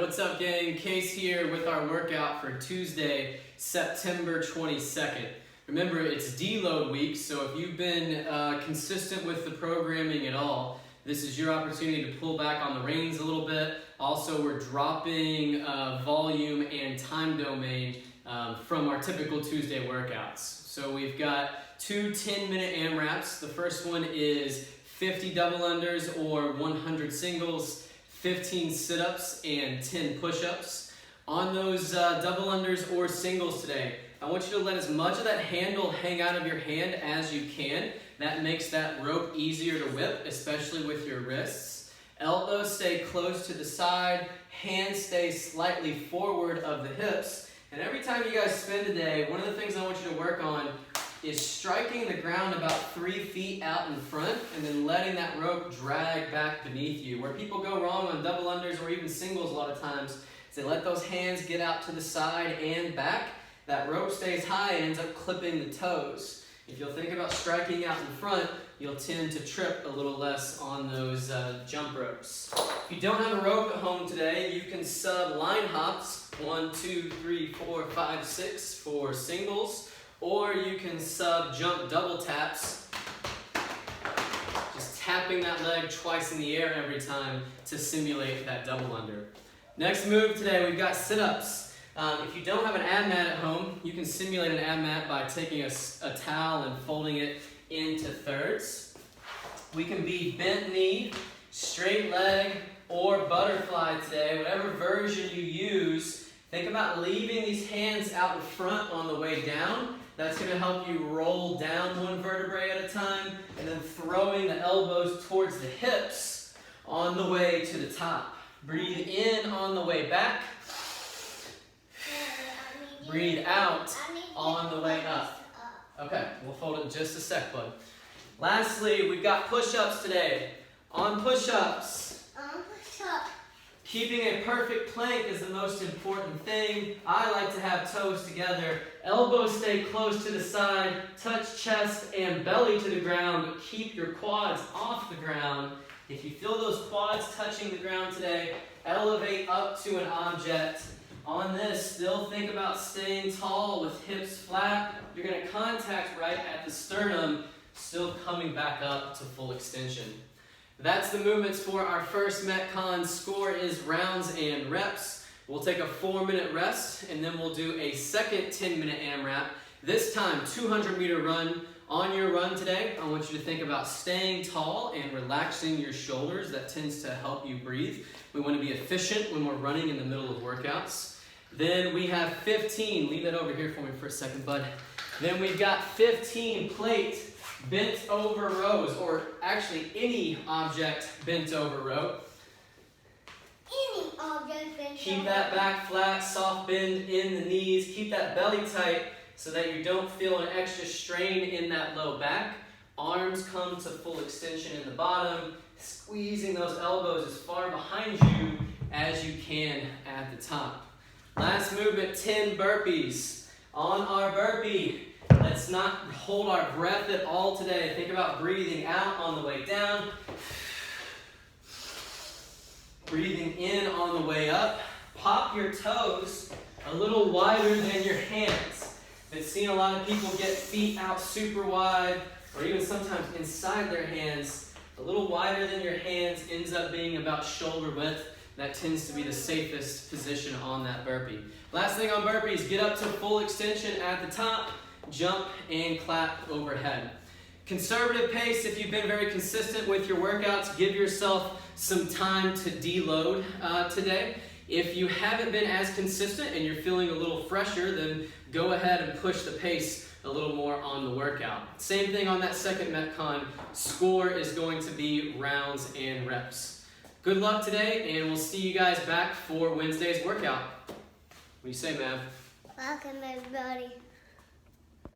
What's up, gang? Case here with our workout for Tuesday, September 22nd. Remember, it's deload week, so if you've been consistent with the programming at all, this is your opportunity to pull back on the reins a little bit. Also, we're dropping volume and time domain from our typical Tuesday workouts. So we've got two 10-minute AMRAPs. The first one is 50 double unders or 100 singles, 15 sit-ups and 10 push-ups. On those double unders or singles today, I want you to let as much of that handle hang out of your hand as you can. That makes that rope easier to whip, especially with your wrists. Elbows stay close to the side, hands stay slightly forward of the hips. And every time you guys spin today, one of the things I want you to work on is striking the ground about 3 feet out in front and then letting that rope drag back beneath you. Where people go wrong on double unders or even singles a lot of times is they let those hands get out to the side and back. That rope stays high and ends up clipping the toes. If you'll think about striking out in front, you'll tend to trip a little less on those jump ropes. If you don't have a rope at home today, you can sub line hops, 1, 2, 3, 4, 5, 6 for singles. Or you can sub jump double taps, just tapping that leg twice in the air every time to simulate that double under. Next move today, we've got sit-ups. If you don't have an ab mat at home, you can simulate an ab mat by taking a towel and folding it into thirds. We can be bent knee, straight leg, or butterfly today. Whatever version you use, think about leaving these hands out in front on the way down. That's going to help you roll down one vertebrae at a time and then throwing the elbows towards the hips on the way to the top. Breathe in on the way back. Breathe out on the way up. Okay, we'll fold it in just a sec, bud. Lastly, we've got push-ups today. On push-ups, keeping a perfect plank is the most important thing. I like to have toes together. Elbows stay close to the side. Touch chest and belly to the ground, but keep your quads off the ground. If you feel those quads touching the ground today, elevate up to an object. On this, still think about staying tall with hips flat. You're going to contact right at the sternum, still coming back up to full extension. That's the movements for our first Metcon. Score is rounds and reps. We'll take a 4-minute rest and then we'll do a second 10-minute AMRAP. This time, 200-meter run. On your run today, I want you to think about staying tall and relaxing your shoulders. That tends to help you breathe. We want to be efficient when we're running in the middle of workouts. Then we have 15. Leave that over here for me for a second, bud. Then we've got 15 plate bent over rows, or actually any object bent over row. Any object bent over. Keep that back flat, soft bend in the knees. Keep that belly tight so that you don't feel an extra strain in that low back. Arms come to full extension in the bottom, squeezing those elbows as far behind you as you can at the top. Last movement, 10 burpees. On our burpee, let's not hold our breath at all today. Think about breathing out on the way down. Breathing in on the way up. Pop your toes a little wider than your hands. I've seen a lot of people get feet out super wide, or even sometimes inside their hands. A little wider than your hands ends up being about shoulder width. That tends to be the safest position on that burpee. Last thing on burpees, get up to full extension at the top. Jump and clap overhead. Conservative pace. If you've been very consistent with your workouts, give yourself some time to deload today. If you haven't been as consistent and you're feeling a little fresher, then go ahead and push the pace a little more on the workout. Same thing on that second Metcon. Score is going to be rounds and reps. Good luck today, and we'll see you guys back for Wednesday's workout. What do you say, Mav? Welcome, everybody.